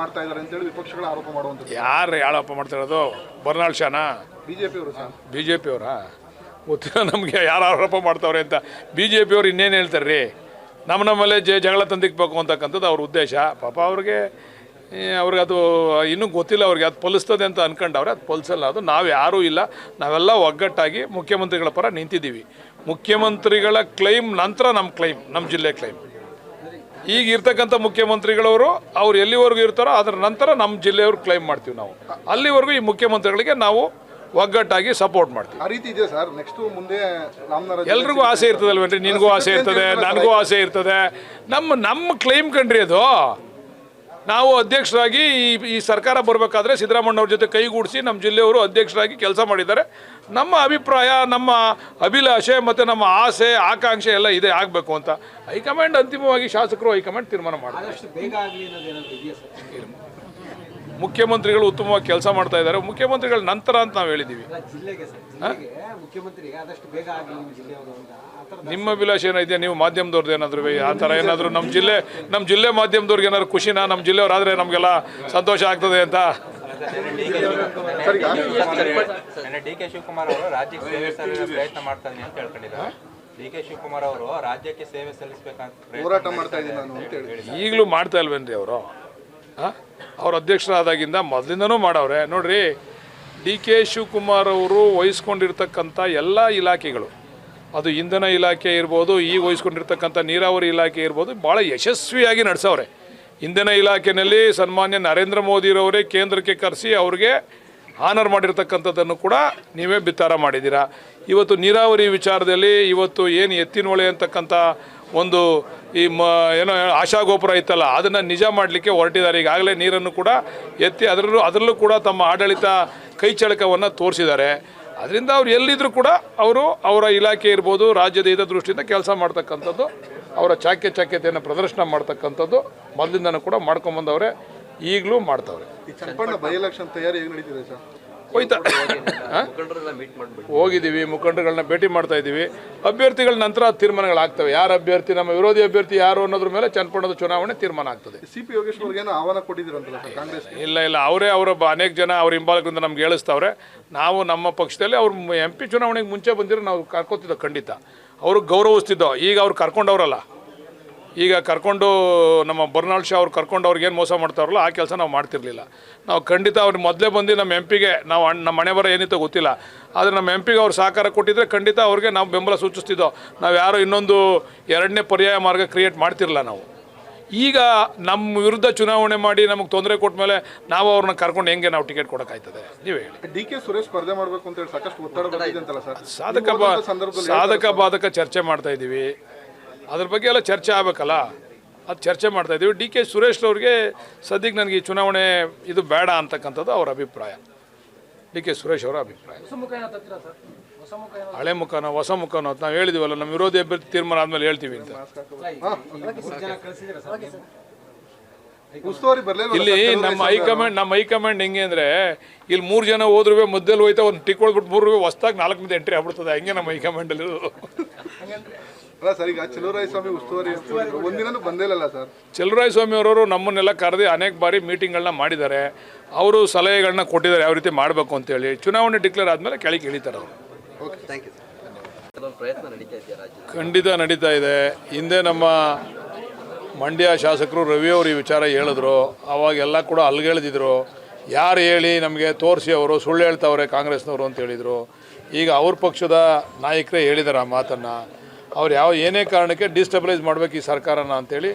ಮಾಡ್ತಾ ಇದ್ದಾರೆ ಅಂತ ಹೇಳಿ ವಿಪಕ್ಷಗಳ ಆರೋಪ ಮಾಡುವಂಥದ್ದು. ಯಾರು ಆರೋಪ ಮಾಡ್ತಾ ಇರೋದು? ಬರ್ನಾಳ್ ಶಾನಾ? ಬಿಜೆಪಿಯವರು ಸರ್. ಬಿಜೆಪಿಯವರಾ? ಗೊತ್ತಿಲ್ಲ ನಮಗೆ ಯಾರು ಆರೋಪ ಮಾಡ್ತಾವ್ರೆ ಅಂತ. ಬಿಜೆಪಿಯವ್ರು ಇನ್ನೇನು ಹೇಳ್ತಾರೆ ರೀ, ನಮ್ಮಲ್ಲೇ ಜಗಳ ತಂದಿಕ್ಬೇಕು ಅಂತಕ್ಕಂಥದ್ದು ಅವ್ರ ಉದ್ದೇಶ. ಪಾಪ ಅವ್ರಿಗೆ ಅದು ಇನ್ನೂ ಗೊತ್ತಿಲ್ಲ, ಅವ್ರಿಗೆ ಅದು ಪಲಿಸ್ತದೆ ಅಂತ ಅನ್ಕೊಂಡವ್ರೆ. ಅದು ಪಲಿಸಲ್ಲ. ಅದು ನಾವು ಯಾರೂ ಇಲ್ಲ, ನಾವೆಲ್ಲ ಒಗ್ಗಟ್ಟಾಗಿ ಮುಖ್ಯಮಂತ್ರಿಗಳ ಪರ ನಿಂತಿದ್ದೀವಿ. ಮುಖ್ಯಮಂತ್ರಿಗಳ ಕ್ಲೈಮ್ ನಂತರ ನಮ್ಮ ಕ್ಲೈಮ್, ನಮ್ಮ ಜಿಲ್ಲೆ ಕ್ಲೈಮ್. ಈಗ ಇರ್ತಕ್ಕಂಥ ಮುಖ್ಯಮಂತ್ರಿಗಳವರು ಅವ್ರು ಎಲ್ಲಿವರೆಗೂ ಇರ್ತಾರೋ ಅದರ ನಂತರ ನಮ್ಮ ಜಿಲ್ಲೆಯವ್ರು ಕ್ಲೈಮ್ ಮಾಡ್ತೀವಿ ನಾವು. ಅಲ್ಲಿವರೆಗೂ ಈ ಮುಖ್ಯಮಂತ್ರಿಗಳಿಗೆ ನಾವು ಒಗ್ಗಟ್ಟಾಗಿ ಸಪೋರ್ಟ್ ಮಾಡ್ತೀವಿ. ಆ ರೀತಿ ಇದೆ ಸರ್. ನೆಕ್ಸ್ಟ್ ಮುಂದೆ ಎಲ್ರಿಗೂ ಆಸೆ ಇರ್ತದಲ್ವೇನ್ರಿ? ನಿನಗೂ ಆಸೆ ಇರ್ತದೆ, ನನಗೂ ಆಸೆ ಇರ್ತದೆ. ನಮ್ಮ ಕ್ಲೈಮ್ ಕಂಡ್ರಿ ಅದು. ನಾವು ಅಧ್ಯಕ್ಷರಾಗಿ ಈ ಸರ್ಕಾರ ಬರಬೇಕಾದ್ರೆ ಸಿದ್ದರಾಮಯ್ಯವ್ರ ಜೊತೆ ಕೈಗೂಡಿಸಿ ನಮ್ಮ ಜಿಲ್ಲೆಯವರು ಅಧ್ಯಕ್ಷರಾಗಿ ಕೆಲಸ ಮಾಡಿದ್ದಾರೆ. ನಮ್ಮ ಅಭಿಪ್ರಾಯ, ನಮ್ಮ ಅಭಿಲಾಷೆ ಮತ್ತು ನಮ್ಮ ಆಸೆ ಆಕಾಂಕ್ಷೆ ಎಲ್ಲ ಇದೆ ಆಗಬೇಕು ಅಂತ. ಹೈಕಮಾಂಡ್ ಅಂತಿಮವಾಗಿ ಶಾಸಕರು ಹೈಕಮಾಂಡ್ ತೀರ್ಮಾನ ಮಾಡ್ತಾರೆ. ಮುಖ್ಯಮಂತ್ರಿಗಳು ಉತ್ತಮವಾಗಿ ಕೆಲಸ ಮಾಡ್ತಾ ಇದ್ದಾರೆ. ಮುಖ್ಯಮಂತ್ರಿಗಳ ನಂತರ ಅಂತ ನಾವು ಹೇಳಿದ್ದೀವಿ. ನಿಮ್ಮ ಅಭಿಲಾಷೆ ಏನಿದೆ? ನೀವು ಮಾಧ್ಯಮದವ್ರದ್ದು ಏನಾದ್ರು ಆ ಥರ ಏನಾದರೂ ನಮ್ಮ ಜಿಲ್ಲೆ ಮಾಧ್ಯಮದವ್ರಿಗೆ ಏನಾದ್ರು ಖುಷಿನಾ? ನಮ್ಮ ಜಿಲ್ಲೆಯವ್ರಾದರೆ ನಮಗೆಲ್ಲ ಸಂತೋಷ ಆಗ್ತದೆ ಅಂತ. ಡಿ.ಕೆ. ಶಿವಕುಮಾರ್ ಅವರು ರಾಜ್ಯಕ್ಕೆ ಸೇವೆ ಸಲ್ಲಿಸಲು ಪ್ರಯತ್ನ ಮಾಡ್ತಾನೆ ಅಂತ ಹೇಳ್ಕೊಂಡಿದ್ದಾರೆ. ಡಿ.ಕೆ. ಶಿವಕುಮಾರ್ ಅವರು ರಾಜ್ಯಕ್ಕೆ ಸೇವೆ ಸಲ್ಲಿಸಬೇಕಂತ ಹೋರಾಟ ಮಾಡ್ತಾ ಇದ್ದೀನಿ. ಈಗಲೂ ಮಾಡ್ತಾ ಇಲ್ವೇನ್ರಿ ಅವರು? ಅವ್ರ ಅಧ್ಯಕ್ಷರಾದಾಗಿಂದ ಮೊದಲಿಂದನೂ ಮಾಡವ್ರೆ. ನೋಡ್ರಿ, ಡಿ.ಕೆ. ಶಿವಕುಮಾರ್ ಅವರು ವಹಿಸ್ಕೊಂಡಿರ್ತಕ್ಕಂಥ ಎಲ್ಲ ಇಲಾಖೆಗಳು, ಅದು ಇಂಧನ ಇಲಾಖೆ ಇರ್ಬೋದು, ಈಗ ವಹಿಸ್ಕೊಂಡಿರ್ತಕ್ಕಂಥ ನೀರಾವರಿ ಇಲಾಖೆ ಇರ್ಬೋದು, ಭಾಳ ಯಶಸ್ವಿಯಾಗಿ ನಡೆಸವ್ರೆ. ಇಂಧನ ಇಲಾಖೆಯಲ್ಲಿ ಸನ್ಮಾನ್ಯ ನರೇಂದ್ರ ಮೋದಿರವರೇ ಕೇಂದ್ರಕ್ಕೆ ಕರೆಸಿ ಅವ್ರಿಗೆ ಆನರ್ ಮಾಡಿರ್ತಕ್ಕಂಥದ್ದನ್ನು ಕೂಡ ನೀವೇ ಬಿತ್ತಾರ ಮಾಡಿದ್ದೀರಾ. ಇವತ್ತು ನೀರಾವರಿ ವಿಚಾರದಲ್ಲಿ ಇವತ್ತು ಏನು ಎತ್ತಿನಹೊಳೆ ಅಂತಕ್ಕಂಥ ಒಂದು ಏನೋ ಆಶಾಗೋಪುರ ಇತ್ತಲ್ಲ, ಅದನ್ನು ನಿಜ ಮಾಡಲಿಕ್ಕೆ ಹೊರಟಿದ್ದಾರೆ. ಈಗಾಗಲೇ ನೀರನ್ನು ಕೂಡ ಎತ್ತಿ ಅದರಲ್ಲೂ ಕೂಡ ತಮ್ಮ ಆಡಳಿತ ಕೈಚಳಕವನ್ನು ತೋರಿಸಿದ್ದಾರೆ. ಅದರಿಂದ ಅವ್ರು ಎಲ್ಲಿದ್ದರೂ ಕೂಡ ಅವರ ಇಲಾಖೆ ಇರ್ಬೋದು, ರಾಜ್ಯದ ಹಿತದೃಷ್ಟಿಯಿಂದ ಕೆಲಸ ಮಾಡ್ತಕ್ಕಂಥದ್ದು, ಅವರ ಚಾಕ್ಯತೆಯನ್ನು ಪ್ರದರ್ಶನ ಮಾಡ್ತಕ್ಕಂಥದ್ದು ಮೊದಲಿಂದನೂ ಕೂಡ ಮಾಡ್ಕೊಂಬಂದವ್ರೆ, ಈಗಲೂ ಮಾಡ್ತಾವ್ರೆ. ಚನ್ನಪಟ್ಟಣ ಬೈ ಎಲೆಕ್ಷನ್ ತಯಾರಿ ಹೇಗೆ ನಡೀತಿದೆ ಸರ್? ಹೋಗಿದ್ದೀವಿ, ಮುಖಂಡರುಗಳನ್ನ ಭೇಟಿ ಮಾಡ್ತಾ ಇದ್ದೀವಿ. ಅಭ್ಯರ್ಥಿಗಳ ನಂತರ ತೀರ್ಮಾನಗಳಾಗ್ತವೆ. ಯಾರು ಅಭ್ಯರ್ಥಿ, ನಮ್ಮ ವಿರೋಧಿ ಅಭ್ಯರ್ಥಿ ಯಾರು ಅನ್ನೋದ್ರ ಮೇಲೆ ಚನ್ನಪಟ್ಟಣದ ಚುನಾವಣೆ ತೀರ್ಮಾನ ಆಗ್ತದೆ. ಸಿ.ಪಿ. ಯೋಗೇಶ್ವರ್ಗೆ ಆಹ್ವಾನ ಕೊಟ್ಟಿದ್ದೀರಂತಲ್ಲ ಕಾಂಗ್ರೆಸ್? ಇಲ್ಲ, ಅವರೇ ಅನೇಕ ಜನ ಅವ್ರ ಹಿಂಬಾಲಕರಿಂದ ನಮ್ಗೆ ಹೇಳಿಸ್ತವ್ರೆ. ನಾವು ನಮ್ಮ ಪಕ್ಷದಲ್ಲಿ ಅವ್ರು MP ಚುನಾವಣೆಗೆ ಮುಂಚೆ ಬಂದಿರೋ ನಾವು ಕರ್ಕೋತಿದ್ದೋ, ಖಂಡಿತ ಅವ್ರಿಗೆ ಗೌರವಿಸ್ತಿದ್ದೋ. ಈಗ ಅವ್ರು ಕರ್ಕೊಂಡವ್ರಲ್ಲ, ಈಗ ಕರ್ಕೊಂಡು ನಮ್ಮ ಬರ್ನಾಳ್ ಶಾ ಅವ್ರು ಕರ್ಕೊಂಡು ಅವ್ರಿಗೇನು ಮೋಸ ಮಾಡ್ತಾರಲ್ಲ ಆ ಕೆಲಸ ನಾವು ಮಾಡ್ತಿರ್ಲಿಲ್ಲ. ನಾವು ಖಂಡಿತ ಅವ್ರಿಗೆ ಮೊದಲೇ ಬಂದು ನಮ್ಮ MP-ಗೆ ನಾವು ನಮ್ಮ ಮನೆ ಬರೋ ಏನಿತ್ತೋ ಗೊತ್ತಿಲ್ಲ, ಆದರೆ ನಮ್ಮ MP-ಗೆ ಅವ್ರು ಸಹಕಾರ ಕೊಟ್ಟಿದ್ರೆ ಖಂಡಿತ ಅವ್ರಿಗೆ ನಾವು ಬೆಂಬಲ ಸೂಚಿಸ್ತಿದ್ದೋ. ನಾವು ಯಾರೋ ಇನ್ನೊಂದು ಎರಡನೇ ಪರ್ಯಾಯ ಮಾರ್ಗ ಕ್ರಿಯೇಟ್ ಮಾಡ್ತಿರಲಿಲ್ಲ ನಾವು. ಈಗ ನಮ್ಮ ವಿರುದ್ಧ ಚುನಾವಣೆ ಮಾಡಿ ನಮಗೆ ತೊಂದರೆ ಕೊಟ್ಟ ಮೇಲೆ ನಾವು ಅವ್ರನ್ನ ಕರ್ಕೊಂಡು ಹೆಂಗೆ ನಾವು ಟಿಕೆಟ್ ಕೊಡೋಕ್ಕಾಯ್ತದೆ? ನೀವೇ ಹೇಳಿ. ಡಿ.ಕೆ. ಸುರೇಶ್ ಸ್ಪರ್ಧೆ ಮಾಡಬೇಕು ಅಂತ ಹೇಳಿ ಸಾಕಷ್ಟು ಒತ್ತಡ ಬಂದಿದೆ ಅಂತಲ್ಲ ಸರ್? ಸಾಧಕ ಬಾಧಕ ಚರ್ಚೆ ಮಾಡ್ತಾ ಇದ್ದೀವಿ. ಅದ್ರ ಬಗ್ಗೆ ಎಲ್ಲ ಚರ್ಚೆ ಆಗಬೇಕಲ್ಲ, ಅದು ಚರ್ಚೆ ಮಾಡ್ತಾಯಿದ್ದೀವಿ. ಡಿ.ಕೆ. ಸುರೇಶ್ರವ್ರಿಗೆ ಸದ್ಯಕ್ಕೆ ನನಗೆ ಈ ಚುನಾವಣೆ ಇದು ಬೇಡ ಅಂತಕ್ಕಂಥದ್ದು ಅವರ ಅಭಿಪ್ರಾಯ. ಡಿ.ಕೆ. ಸುರೇಶ್ ಅವರ ಅಭಿಪ್ರಾಯ. ಹಳೆ ಮುಖನೋ ಹೊಸ ಮುಖನೋ ನಾವು ಹೇಳಿದ್ದೀವಲ್ಲ, ನಮ್ಮ ವಿರೋಧಿ ಅಭ್ಯರ್ಥಿ ತೀರ್ಮಾನ ಆದಮೇಲೆ ಹೇಳ್ತೀವಿ ಅಂತ. ಇಲ್ಲಿ ನಮ್ಮ ಹೈಕಮಾಂಡ್ ಹೆಂಗೆ ಅಂದರೆ, ಇಲ್ಲಿ 3 ಜನ ಹೋದ್ರೂ ಮಧ್ಯದಲ್ಲಿ ಹೋಯ್ತಾ ಒಂದು ಟಿಕ್ ಹೊಡ್ಬಿಟ್ಟು 3 ಹೊಸ್ದಾಗಿ 4 ಮಂದಿ ಎಂಟ್ರಿ ಆಗ್ಬಿಡ್ತದೆ. ಹಂಗೆ ನಮ್ಮ ಹೈಕಮಾಂಡಲ್ಲಿ ಚಲುವರಾಯಸ್ವಾಮಿ ಉಸ್ತುವಾರಿ ಒಂದಿನ ಬಂದಿಲ್ಲ ಸರ್. ಚಲುವರಾಯಸ್ವಾಮಿ ಅವರವರು ನಮ್ಮನ್ನೆಲ್ಲ ಕರೆದು ಅನೇಕ ಬಾರಿ ಮೀಟಿಂಗ್ಗಳನ್ನ ಮಾಡಿದ್ದಾರೆ. ಅವರು ಸಲಹೆಗಳನ್ನ ಕೊಟ್ಟಿದ್ದಾರೆ ಯಾವ ರೀತಿ ಮಾಡಬೇಕು ಅಂತೇಳಿ. ಚುನಾವಣೆ ಡಿಕ್ಲೇರ್ ಆದಮೇಲೆ ಕೆಳಗೆ ಇಳಿತಾರೆ ಅವರು. ಖಂಡಿತ ನಡೀತಾ ಇದೆ. ಹಿಂದೆ ನಮ್ಮ ಮಂಡ್ಯ ಶಾಸಕರು ರವಿ ಅವರು ಈ ವಿಚಾರ ಹೇಳಿದ್ರು. ಅವಾಗೆಲ್ಲ ಕೂಡ ಅಲ್ಗೆಳೆದಿದ್ರು. ಯಾರು ಹೇಳಿ ನಮಗೆ ತೋರಿಸಿ, ಅವರು ಸುಳ್ಳು ಹೇಳ್ತಾವ್ರೆ ಕಾಂಗ್ರೆಸ್ನವರು ಅಂತ ಹೇಳಿದರು. ಈಗ ಅವ್ರ ಪಕ್ಷದ ನಾಯಕರೇ ಹೇಳಿದ್ದಾರೆ ಆ ಮಾತನ್ನು. ಅವ್ರು ಏನೇ ಕಾರಣಕ್ಕೆ ಡಿಸ್ಟೆಬಲೈಸ್ ಮಾಡಬೇಕು ಈ ಸರ್ಕಾರನ ಅಂತೇಳಿ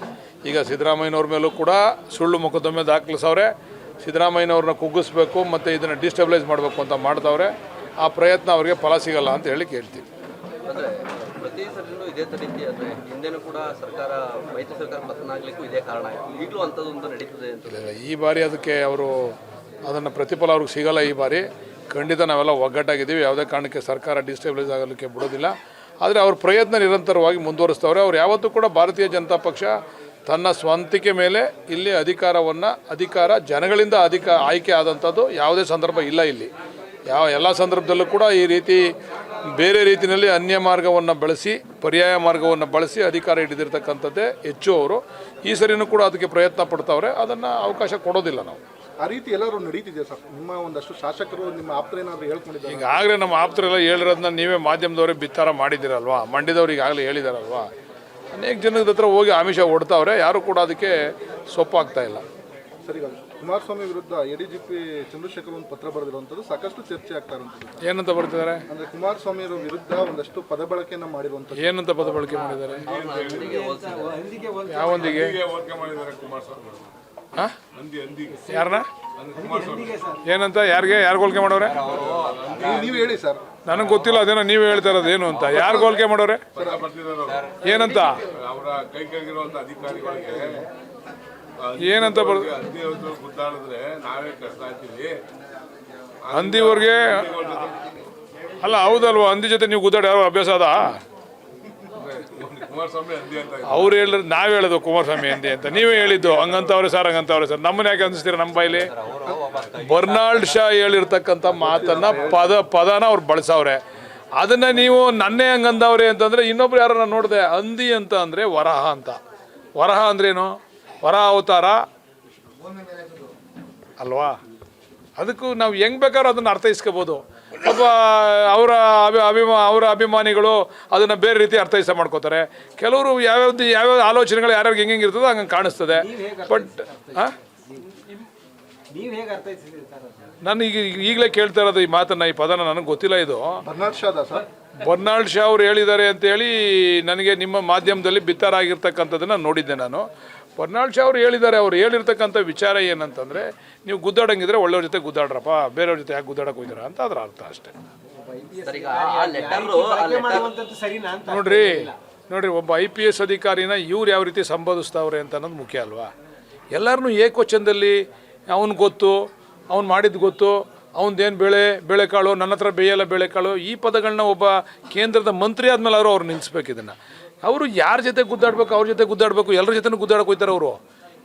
ಈಗ ಸಿದ್ದರಾಮಯ್ಯನವ್ರ ಮೇಲೂ ಕೂಡ ಸುಳ್ಳು ಮೊಕದ್ದಮೆ ದಾಖಲಿಸವ್ರೆ. ಸಿದ್ದರಾಮಯ್ಯನವ್ರನ್ನ ಕುಗ್ಗಿಸ್ಬೇಕು ಮತ್ತು ಇದನ್ನು ಡಿಸ್ಟೆಬಲೈಸ್ ಮಾಡಬೇಕು ಅಂತ ಮಾಡ್ತಾವ್ರೆ. ಆ ಪ್ರಯತ್ನ ಅವ್ರಿಗೆ ಫಲ ಸಿಗಲ್ಲ ಅಂತ ಹೇಳಿ ಕೇಳ್ತೀವಿ. ಪ್ರತಿ ಸರಿನೂ ಇದೇ ರೀತಿ ಅಂದರೆ ಹಿಂದೆನೂ ಕೂಡ ಸರ್ಕಾರ ಮೈತ್ರಿ ಸರ್ಕಾರ ಪತನ ಆಗಲಿಕ್ಕೂ ಇದೇ ಕಾರಣ. ಈಗಲೂ ಅಂಥದ್ದೊಂದು ನಡೀತದೆ ಅಂತ. ಈ ಬಾರಿ ಅದಕ್ಕೆ ಅದನ್ನು ಪ್ರತಿಫಲ ಅವ್ರಿಗೆ ಸಿಗಲ್ಲ. ಈ ಬಾರಿ ಖಂಡಿತ ನಾವೆಲ್ಲ ಒಗ್ಗಟ್ಟಾಗಿದ್ದೀವಿ. ಯಾವುದೇ ಕಾರಣಕ್ಕೆ ಸರ್ಕಾರ ಡಿಸ್ಟೆಬಲೈಸ್ ಆಗಲಿಕ್ಕೆ ಬಿಡೋದಿಲ್ಲ. ಆದರೆ ಅವ್ರ ಪ್ರಯತ್ನ ನಿರಂತರವಾಗಿ ಮುಂದುವರಿಸ್ತವ್ರೆ. ಅವ್ರು ಯಾವತ್ತೂ ಕೂಡ ಭಾರತೀಯ ಜನತಾ ಪಕ್ಷ ತನ್ನ ಸ್ವಂತಿಕೆ ಮೇಲೆ ಇಲ್ಲಿ ಅಧಿಕಾರ ಜನಗಳಿಂದ ಆಯ್ಕೆ ಆದಂಥದ್ದು ಯಾವುದೇ ಸಂದರ್ಭ ಇಲ್ಲ. ಇಲ್ಲಿ ಎಲ್ಲ ಸಂದರ್ಭದಲ್ಲೂ ಕೂಡ ಈ ರೀತಿ ಬೇರೆ ರೀತಿಯಲ್ಲಿ ಅನ್ಯ ಮಾರ್ಗವನ್ನು ಬಳಸಿ ಪರ್ಯಾಯ ಮಾರ್ಗವನ್ನು ಬಳಸಿ ಅಧಿಕಾರ ಹಿಡಿದಿರ್ತಕ್ಕಂಥದ್ದೇ ಹೆಚ್ಚು ಅವರು. ಈ ಸರಿನೂ ಕೂಡ ಅದಕ್ಕೆ ಪ್ರಯತ್ನ ಪಡ್ತಾವ್ರೆ, ಅದನ್ನು ಅವಕಾಶ ಕೊಡೋದಿಲ್ಲ ನಾವು. ಆ ರೀತಿ ಎಲ್ಲರೂ ನಡೀತಿದೆ ಸರ್. ನಿಮ್ಮ ಒಂದಷ್ಟು ಶಾಸಕರು ನಿಮ್ಮ ಆಪ್ತರೇನಾದರೂ ಹೇಳ್ಕೊಂಡಿದ್ದಾರೆ? ಈಗಾಗಲೇ ನಮ್ಮ ಆಪ್ತರೆಲ್ಲ ಹೇಳಿರೋದನ್ನ ನೀವೇ ಮಾಧ್ಯಮದವರೇ ಬಿತ್ತಾರ ಮಾಡಿದ್ದೀರಲ್ವಾ, ಮಂಡ್ಯದವ್ರು ಈಗಾಗಲೇ ಹೇಳಿದಾರಲ್ವಾ. ಅನೇಕ ಜನದ ಹತ್ರ ಹೋಗಿ ಆಮಿಷ ಹೊಡ್ತಾವ್ರೆ, ಯಾರು ಕೂಡ ಅದಕ್ಕೆ ಸೊಪ್ಪಾಗ್ತಾ ಇಲ್ಲ. ಸರಿ, ಈಗ ಕುಮಾರಸ್ವಾಮಿ ವಿರುದ್ಧ ADGP ಚಂದ್ರಶೇಖರ್ ಒಂದು ಪತ್ರ ಬರೆದಿರುವಂಥದ್ದು ಸಾಕಷ್ಟು ಚರ್ಚೆ ಆಗ್ತಾ ಇರುವಂಥದ್ದು. ಏನಂತ ಬರ್ತಿದ್ದಾರೆ? ಅಂದರೆ ಕುಮಾರಸ್ವಾಮಿ ಅವರ ವಿರುದ್ಧ ಒಂದಷ್ಟು ಪದ ಬಳಕೆಯನ್ನು ಮಾಡಿರುವಂಥದ್ದು. ಏನಂತ ಪದ ಬಳಕೆ ಮಾಡಿದ್ದಾರೆ? ಯಾವೊಂದಿಗೆ? ಯಾರನ್ನ? ಏನಂತ? ಯಾರು ಹೋಲಿಕೆ ಮಾಡೋರೆ? ನೀವು ಹೇಳಿ ಸರ್. ನನಗೆ ಗೊತ್ತಿಲ್ಲ, ಅದೇನೋ ನೀವು ಹೇಳ್ತಾ ಇರೋದು ಏನು ಅಂತ. ಯಾರು ಹೋಲಿಕೆ ಮಾಡೋರೆ? ಏನಂತ? ಏನಂತ ಹಂದಿವರೆಗೆ ಅಲ್ಲ, ಹೌದಲ್ವಾ? ಹಂದಿ ಜೊತೆ ನೀವು ಗುದ್ದಾಡಿ ಯಾರೋ ಅಭ್ಯಾಸ ಅದ? ಅವ್ರು ಹೇಳಿದ್ರೆ ನಾವು ಹೇಳೋದು ಕುಮಾರಸ್ವಾಮಿ ಹಂದಿ ಅಂತ, ನೀವೇ ಹೇಳಿದ್ದು ಹಂಗಂತವ್ರೆ ಸರ್, ಹಂಗಂತವ್ರೆ ಸರ್. ನಮ್ಮನ್ನ ಯಾಕೆ ಅನಿಸ್ತೀರ ನಮ್ಮ ಬಾಯಿಲಿ? ಬರ್ನಾಲ್ಡ್ ಶಾ ಹೇಳಿರ್ತಕ್ಕಂಥ ಮಾತನ್ನ ಪದನ ಅವ್ರು ಬಳಸವ್ರೆ. ಅದನ್ನ ನೀವು ನನ್ನೇ ಹಂಗಂದವ್ರೆ ಅಂತಂದ್ರೆ, ಇನ್ನೊಬ್ರು ಯಾರು ನಾನು ನೋಡಿದೆ, ಹಂದಿ ಅಂತ ಅಂದ್ರೆ ವರಹ ಅಂತ. ವರಹ ಅಂದ್ರೇನು? ವರ ಅವತಾರ ಅಲ್ವಾ? ಅದಕ್ಕೂ ನಾವು ಹೆಂಗ್ ಬೇಕಾದ್ರೂ ಅದನ್ನು ಅರ್ಥೈಸ್ಕೋಬೋದು. ಒಬ್ಬ ಅವರ ಅಭಿಮಾನಿಗಳು ಅದನ್ನು ಬೇರೆ ರೀತಿ ಅರ್ಥೈಸ ಮಾಡ್ಕೋತಾರೆ. ಕೆಲವರು ಯಾವ್ಯಾವ ಆಲೋಚನೆಗಳು ಯಾರ್ಯಾರಿಗೆ ಹೆಂಗೆ ಇರ್ತದೋ ಹಂಗೆ ಕಾಣಿಸ್ತದೆ. ಬಟ್ ನಾನು ಈಗಲೇ ಕೇಳ್ತಾ ಇರೋದು ಈ ಮಾತನ್ನ, ಈ ಪದನ ನನಗೆ ಗೊತ್ತಿಲ್ಲ. ಇದು ಬರ್ನಾಲ್ಡ್ ಶಾ ಅವರು ಹೇಳಿದ್ದಾರೆ ಅಂತೇಳಿ ನನಗೆ ನಿಮ್ಮ ಮಾಧ್ಯಮದಲ್ಲಿ ಬಿತ್ತಾರಾಗಿರ್ತಕ್ಕಂಥದ್ದನ್ನು ನೋಡಿದ್ದೆ ನಾನು. ಬರ್ನಾಲ್ಡ್ ಶಾ ಅವರು ಹೇಳಿದ್ದಾರೆ. ಅವ್ರು ಹೇಳಿರ್ತಕ್ಕಂಥ ವಿಚಾರ ಏನಂತಂದರೆ, ನೀವು ಗುದ್ದಾಡಂಗಿದ್ರೆ ಒಳ್ಳೆಯವ್ರ ಜೊತೆ ಗುದ್ದಾಡ್ರಪ್ಪ, ಬೇರೆಯವ್ರ ಜೊತೆ ಯಾಕೆ ಗುದ್ದಾಡಕ್ಕೆ ಹೋಗಿದ್ದೀರಾ ಅಂತ ಅದರ ಅರ್ಥ ಅಷ್ಟೇ. ನೋಡ್ರಿ ಒಬ್ಬ IPS ಅಧಿಕಾರಿನ ಇವ್ರು ಯಾವ ರೀತಿ ಸಂಬೋಧಿಸ್ತಾವ್ರೆ ಅಂತ ಅನ್ನೋದು ಮುಖ್ಯ ಅಲ್ವಾ? ಎಲ್ಲರನ್ನೂ ಏಕವಚನದಲ್ಲಿ ಅವ್ನು ಗೊತ್ತು, ಅವ್ನು ಮಾಡಿದ್ದು ಗೊತ್ತು, ಅವನದೇನು ಬೇಳೆಕಾಳು, ನನ್ನ ಹತ್ರ ಬೇಯಲ್ಲ ಬೇಳೆಕಾಳು, ಈ ಪದಗಳನ್ನ ಒಬ್ಬ ಕೇಂದ್ರದ ಮಂತ್ರಿ ಆದಮೇಲೆ ಅವ್ರು ನಿಲ್ಲಿಸ್ಬೇಕು. ಇದನ್ನು ಅವರು ಯಾರ ಜೊತೆ ಗುದ್ದಾಡಬೇಕು ಅವ್ರ ಜೊತೆ ಗುದ್ದಾಡಬೇಕು, ಎಲ್ಲರ ಜೊತೆ ಗುದ್ದಾಡಕ್ಕೆ ಹೋಗ್ತಾರೆ ಅವರು.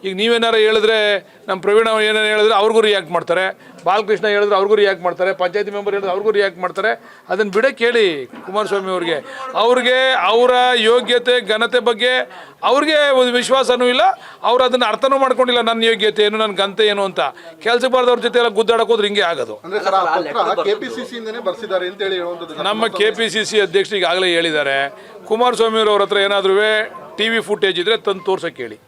ಈಗ ನೀವೇನಾರು ಹೇಳಿದ್ರೆ, ನಮ್ಮ ಪ್ರವೀಣ ಏನೇನು ಹೇಳಿದ್ರೆ ಅವ್ರಿಗೂ ರಿಯಾಕ್ಟ್ ಮಾಡ್ತಾರೆ, ಬಾಲಕೃಷ್ಣ ಹೇಳಿದ್ರೆ ಅವ್ರಿಗೂ ರಿಯಾಕ್ಟ್ ಮಾಡ್ತಾರೆ, ಪಂಚಾಯತಿ ಮೆಂಬರ್ ಹೇಳಿದ್ರೆ ಅವ್ರಿಗೂ ರಿಯಾಕ್ಟ್ ಮಾಡ್ತಾರೆ. ಅದನ್ನು ಬಿಡಕ್ಕೆ ಹೇಳಿ ಕುಮಾರಸ್ವಾಮಿ ಅವ್ರಿಗೆ ಅವರ ಯೋಗ್ಯತೆ ಘನತೆ ಬಗ್ಗೆ ಅವ್ರಿಗೆ ಒಂದು ವಿಶ್ವಾಸನೂ ಇಲ್ಲ. ಅವ್ರು ಅದನ್ನು ಅರ್ಥನೂ ಮಾಡ್ಕೊಂಡಿಲ್ಲ, ನನ್ನ ಯೋಗ್ಯತೆ ಏನು, ನನ್ನ ಘನತೆ ಏನು ಅಂತ. ಕೆಲಸಕ್ಕೆ ಬಾರ್ದವ್ರ ಜೊತೆ ಎಲ್ಲ ಗುದ್ದಾಡಕ್ಕೆ ಹೋದ್ರೆ ಹಿಂಗೆ ಆಗೋದು. ನಮ್ಮ KPCC ಅಧ್ಯಕ್ಷರು ಈಗಾಗಲೇ ಹೇಳಿದ್ದಾರೆ, ಕುಮಾರಸ್ವಾಮಿ ಅವ್ರ ಹತ್ರ ಏನಾದ್ರೂ TV ಫುಟೇಜ್ ಇದ್ರೆ ತಂದು ತೋರ್ಸಕ್ಕೆ ಹೇಳಿ.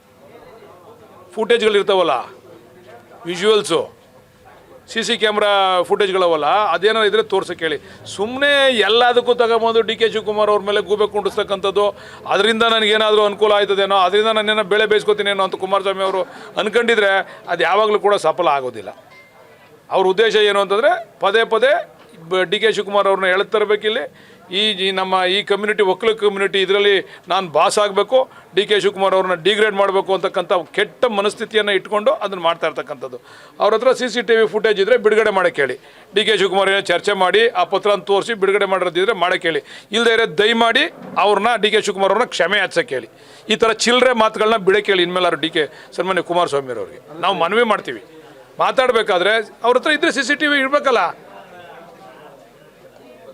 ಫುಟೇಜ್ಗಳಿರ್ತಾವಲ್ಲ, ವಿಜುವಲ್ಸು, CC ಕ್ಯಾಮ್ರಾ ಫುಟೇಜ್ಗಳವಲ್ಲ, ಅದೇನಾದ್ರು ಇದ್ರೆ ತೋರ್ಸಕ್ಕೆ ಹೇಳಿ. ಸುಮ್ಮನೆ ಎಲ್ಲದಕ್ಕೂ ತಗೊಂಬಂದು DK ಶಿವಕುಮಾರ್ ಅವ್ರ ಮೇಲೆ ಗೂಬೆ ಕುಂಡಿಸ್ತಕ್ಕಂಥದ್ದು, ಅದರಿಂದ ನನಗೇನಾದರೂ ಅನುಕೂಲ ಆಯ್ತದೇನೋ, ಅದರಿಂದ ನಾನೇನೋ ಬೆಳೆ ಬೇಯಿಸ್ಕೊತೀನೇನೋ ಅಂತ ಕುಮಾರಸ್ವಾಮಿ ಅವರು ಅಂದ್ಕೊಂಡಿದ್ರೆ ಅದು ಯಾವಾಗಲೂ ಕೂಡ ಸಫಲ ಆಗೋದಿಲ್ಲ. ಅವ್ರ ಉದ್ದೇಶ ಏನು ಅಂತಂದರೆ, ಪದೇ DK ಶಿವಕುಮಾರ್ ಅವ್ರನ್ನ ಎಳೆತರಬೇಕಿಲ್ಲಿ. ನಮ್ಮ ಈ ಕಮ್ಯುನಿಟಿ, ಒಕ್ಕಲು ಕಮ್ಯುನಿಟಿ, ಇದರಲ್ಲಿ ನಾನು ಬಾಸ್ ಆಗಬೇಕು, DK ಶಿವಕುಮಾರ್ ಅವ್ರನ್ನ ಡಿಗ್ರೇಡ್ ಮಾಡಬೇಕು ಅಂತಕ್ಕಂಥ ಕೆಟ್ಟ ಮನಸ್ಥಿತಿಯನ್ನು ಇಟ್ಕೊಂಡು ಅದನ್ನು ಮಾಡ್ತಾ ಇರ್ತಕ್ಕಂಥದ್ದು. ಅವ್ರ ಹತ್ರ CCTV ಫುಟೇಜ್ ಇದ್ದರೆ ಬಿಡುಗಡೆ ಮಾಡೋಕ್ಕೆ ಹೇಳಿ. DK ಶಿವಕುಮಾರ್ ಏನೋ ಚರ್ಚೆ ಮಾಡಿ ಆ ಪತ್ರನ ತೋರಿಸಿ ಬಿಡುಗಡೆ ಮಾಡಿರೋದಿದ್ರೆ ಮಾಡೋಕ್ಕೆ ಹೇಳಿ. ಇಲ್ಲದೇ ಇರೋ ದಯಮಾಡಿ ಅವ್ರನ್ನ DK ಶಿವಕುಮಾರ್ ಅವ್ರನ್ನ ಕ್ಷಮೆ ಯಾಚಕ್ಕೆ ಹೇಳಿ. ಈ ಥರ ಚಿಲ್ಲರೆ ಮಾತುಗಳನ್ನ ಬಿಡಕ್ಕೆ ಹೇಳಿ ಇನ್ಮೇಲೆ ಸನ್ಮಾನ್ಯ ಕುಮಾರಸ್ವಾಮಿ ಅವ್ರಿಗೆ ನಾವು ಮನವಿ ಮಾಡ್ತೀವಿ. ಮಾತಾಡಬೇಕಾದ್ರೆ ಅವ್ರ ಹತ್ರ ಇದ್ದರೆ CCTV ಇರಬೇಕಲ್ಲ.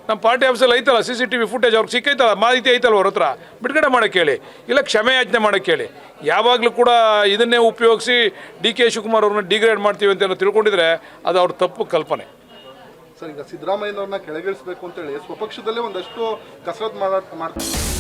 ನಮ್ಮ ಪಾರ್ಟಿ ಆಫೀಸಲ್ಲಿ ಐತಲ್ಲ CCTV ಫುಟೇಜ್, ಅವ್ರಿಗೆ ಸಿಕ್ಕೈತಲ್ಲ, ಮಾಹಿತಿ ಐತಲ್ಲ, ಅವ್ರ ಹತ್ರ ಬಿಡುಗಡೆ ಮಾಡೋಕ್ಕೆ ಹೇಳಿ, ಇಲ್ಲ ಕ್ಷಮೆ ಯಾಚನೆ ಮಾಡೋಕ್ಕೆ ಹೇಳಿ. ಯಾವಾಗಲೂ ಕೂಡ ಇದನ್ನೇ ಉಪಯೋಗಿಸಿ DK ಶಿವಕುಮಾರ್ ಅವ್ರನ್ನ ಡಿಗ್ರೇಡ್ ಮಾಡ್ತೀವಿ ಅಂತ ತಿಳ್ಕೊಂಡಿದ್ರೆ ಅದು ಅವ್ರ ತಪ್ಪು ಕಲ್ಪನೆ. ಸರ್, ಈಗ ಸಿದ್ದರಾಮಯ್ಯನವ್ರನ್ನ ಕೆಳಗಿಳಿಸಬೇಕು ಅಂತೇಳಿ ಸ್ವಪಕ್ಷದಲ್ಲೇ ಒಂದಷ್ಟು ಕಸರತ್ತು ಮಾಡ್ತಾರೆ.